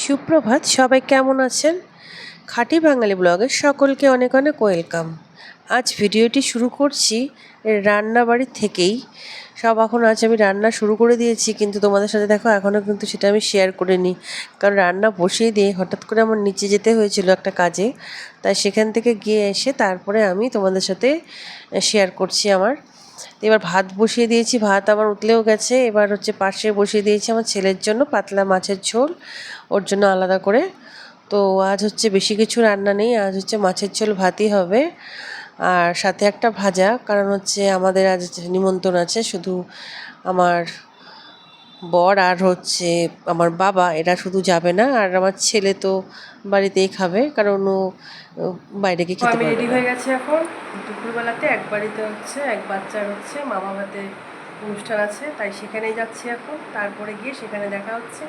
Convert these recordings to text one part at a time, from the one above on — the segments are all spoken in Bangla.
সুপ্রভাত, সবাই কেমন আছেন? খাঁটি বাঙালি ব্লগে সকলকে অনেক অনেক ওয়েলকাম। আজ ভিডিওটি শুরু করছি রান্নাবাড়ি থেকেই। আজ আমি রান্না শুরু করে দিয়েছি, কিন্তু তোমাদের সাথে দেখো এখনও কিন্তু সেটা আমি শেয়ার করে নিই, কারণ রান্না বসিয়ে দিয়ে হঠাৎ করে আমার নিচে যেতে হয়েছিল একটা কাজে, তাই সেখান থেকে গিয়ে এসে তারপরে আমি তোমাদের সাথে শেয়ার করছি আমার। এবার ভাত বসিয়ে দিয়েছি, ভাত আমার উতলেও গেছে। এবার পাশে বসিয়ে দিয়েছি আমার ছেলের জন্য পাতলা মাছের ঝোল, ওর জন্য আলাদা করে। তো আজ বেশি কিছু রান্না নেই, আজ মাছের ঝোল ভাতই হবে, আর সাথে একটা ভাজা, কারণ আমাদের আজ নিমন্ত্রণ আছে। শুধু আমার বর আর আমার বাবা, এরা শুধু যাবে না, আর আমার ছেলে তো বাড়িতেই খাবে, কারণ ও বাইরে গিয়ে খেতে পারবে না। রেডি হয়ে গেছে এখন। দুপুরবেলাতে এক বাড়িতে এক বাচ্চার মামা ভাতে অনুষ্ঠান আছে, তাই সেখানেই যাচ্ছি এখন। তারপরে গিয়ে সেখানে দেখা হচ্ছে।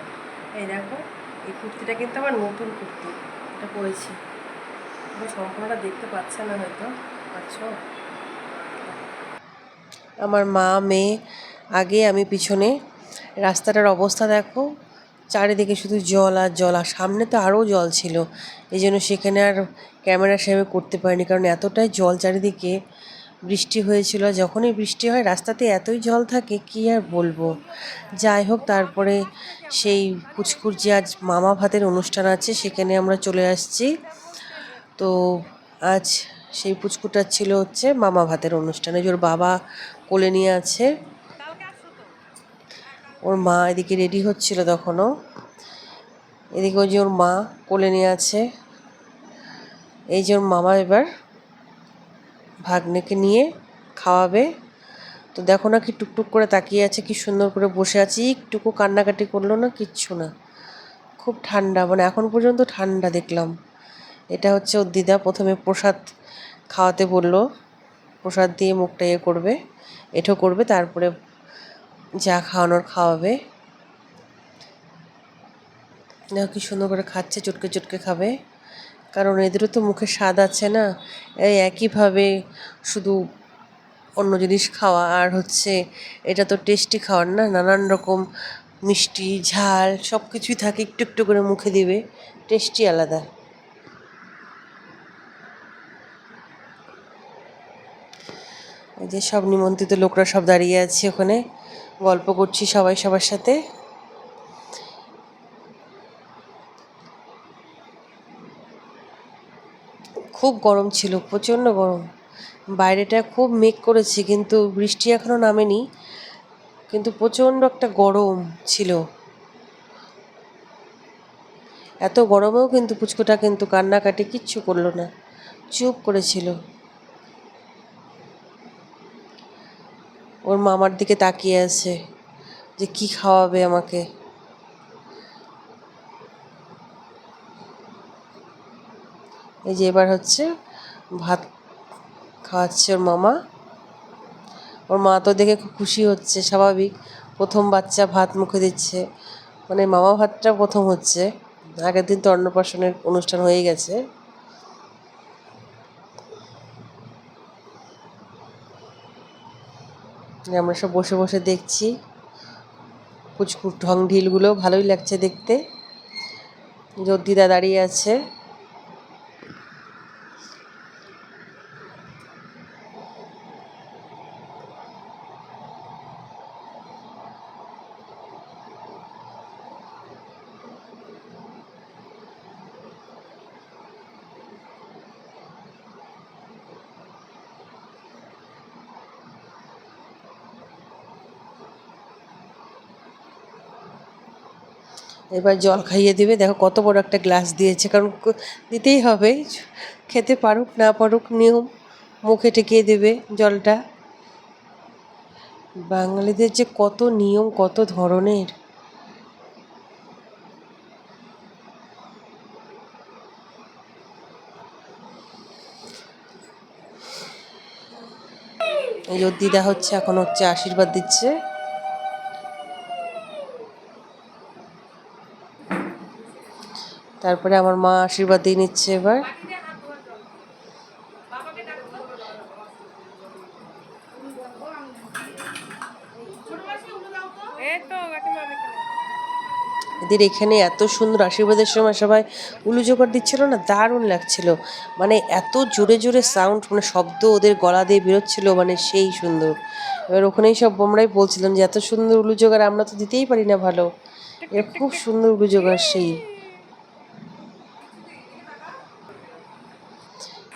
এই দেখো, এই কুর্তিটা কিন্তু আমার নতুন কুর্তি, এটা পরেছি। সম্পূর্ণটা দেখতে পাচ্ছে না, হয়তো পাচ্ছ। আমার মা মেয়ে আগে, আমি পিছনে। রাস্তাটার অবস্থা দেখো, চারিদিকে শুধু জল আর জল, আর সামনে তো আরও জল ছিল। এই জন্য সেখানে আর ক্যামেরা সেভাবে করতে পারিনি, কারণ এতটাই জল চারিদিকে। বৃষ্টি হয়েছিল, যখনই বৃষ্টি হয় রাস্তাতে এতই জল থাকে, কি আর বলবো। যাই হোক, তারপরে সেই পুচকুর যে আজ মামা ভাতের অনুষ্ঠান আছে, সেখানে আমরা চলে আসছি। তো আজ সেই পুচকুটার ছিল মামা ভাতের অনুষ্ঠানে, ওর বাবা কোলে নিয়ে আছে, ওর মা এদিকে রেডি হচ্ছিল তখনও। এদিকে ওর মা কোলে নিয়ে আছে। এই যে ওর মামা এবার ভাগ্নেকে নিয়ে খাওয়াবে। তো দেখো না, কি টুকটুক করে তাকিয়ে আছে, কি সুন্দর করে বসে আছে, একটুকু কান্নাকাটি করলো না, কিচ্ছু না। খুব ঠান্ডা, এখন পর্যন্ত ঠান্ডা দেখলাম। এটা ওর দিদা প্রথমে প্রসাদ খাওয়াতে বললো, প্রসাদ দিয়ে মুখটা করবে, এঠো করবে, তারপরে যা খাওয়ানোর খাওয়াবে। দেখো কি সুন্দর করে খাচ্ছে, চটকে চটকে খাবে, কারণ এদেরও তো মুখে স্বাদ আছে না। এই একইভাবে শুধু অন্য জিনিস খাওয়া, আর এটা তো টেস্টি খাওয়ার না, নানান রকম মিষ্টি ঝাল সব কিছুই থাকে, একটু একটু করে মুখে দিবে, টেস্টি আলাদা। এই যে সব নিমন্ত্রিত লোকরা সব দাঁড়িয়ে আছে ওখানে, গল্প করছি সবাই সবার সাথে। খুব গরম ছিল, প্রচণ্ড গরম। বাইরেটা খুব মেঘ করেছে, কিন্তু বৃষ্টি এখনও নামেনি, কিন্তু প্রচণ্ড একটা গরম ছিল। এত গরমেও কিন্তু পুচকুটা কিন্তু কান্নাকাটি কিচ্ছু করলো না, চুপ করেছিল। ওর মামার দিকে তাকিয়ে আছে যে কি খাওয়াবে আমাকে। এই যে এবার ভাত খাওয়াচ্ছে ওর মামা। ওর মা তো দেখে খুব খুশি হচ্ছে, স্বাভাবিক, প্রথম বাচ্চা ভাত মুখে দিচ্ছে, মামা ভাতটা প্রথম হচ্ছে। আগের দিন তো অন্নপ্রাশনের অনুষ্ঠান হয়ে গেছে। আমরা সব বসে বসে দেখছি, পুচকুর ঢং ঢিলগুলো ভালোই লাগছে দেখতে। দিদা দাঁড়িয়ে আছে। এবার জল খাইয়ে দেবে, দেখো কত বড় একটা গ্লাস দিয়েছে, কারণ দিতেই হবে, খেতে পারুক না পারুক, নিয়ম, মুখে ঠেকিয়ে দেবে জলটা। বাঙালিদের যে কত নিয়ম, কত ধরনের। এই ওর দিদা এখন আশীর্বাদ দিচ্ছে। তারপরে আমার মা আশীর্বাদ দিয়ে নিচ্ছে এবার। আমাদের এখানে এত সুন্দর আশীর্বাদের সময় সবাই উলু জোগাড় দিচ্ছিল না, দারুণ লাগছিল। মানে এত জোরে জোরে সাউন্ড, মানে শব্দ ওদের গলা দিয়ে বেরোচ্ছিল, মানে সেই সুন্দর। এবার ওখানেই সব বোমরাই বলছিলাম যে এত সুন্দর উলু জোগাড় আমরা তো দিতেই পারি না ভালো, এর খুব সুন্দর উলু জোগাড় সেই।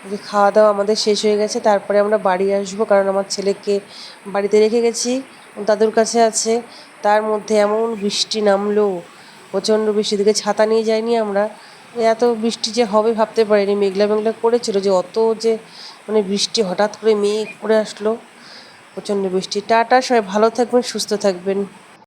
যে খাওয়া দাওয়া আমাদের শেষ হয়ে গেছে, তারপরে আমরা বাড়ি আসবো, কারণ আমার ছেলেকে বাড়িতে রেখে গেছি, দাদুর কাছে আছে। তার মধ্যে এমন বৃষ্টি নামলো, প্রচণ্ড বৃষ্টি, দিকে ছাতা নিয়ে যাইনি আমরা। এত বৃষ্টি যে হবে ভাবতে পারিনি, মেঘলা মেঘলা করেছিল যে অত যে মানে বৃষ্টি হঠাৎ করে মেঘ করে আসলো, প্রচণ্ড বৃষ্টি। টাটা, সবাই ভালো থাকবেন, সুস্থ থাকবেন।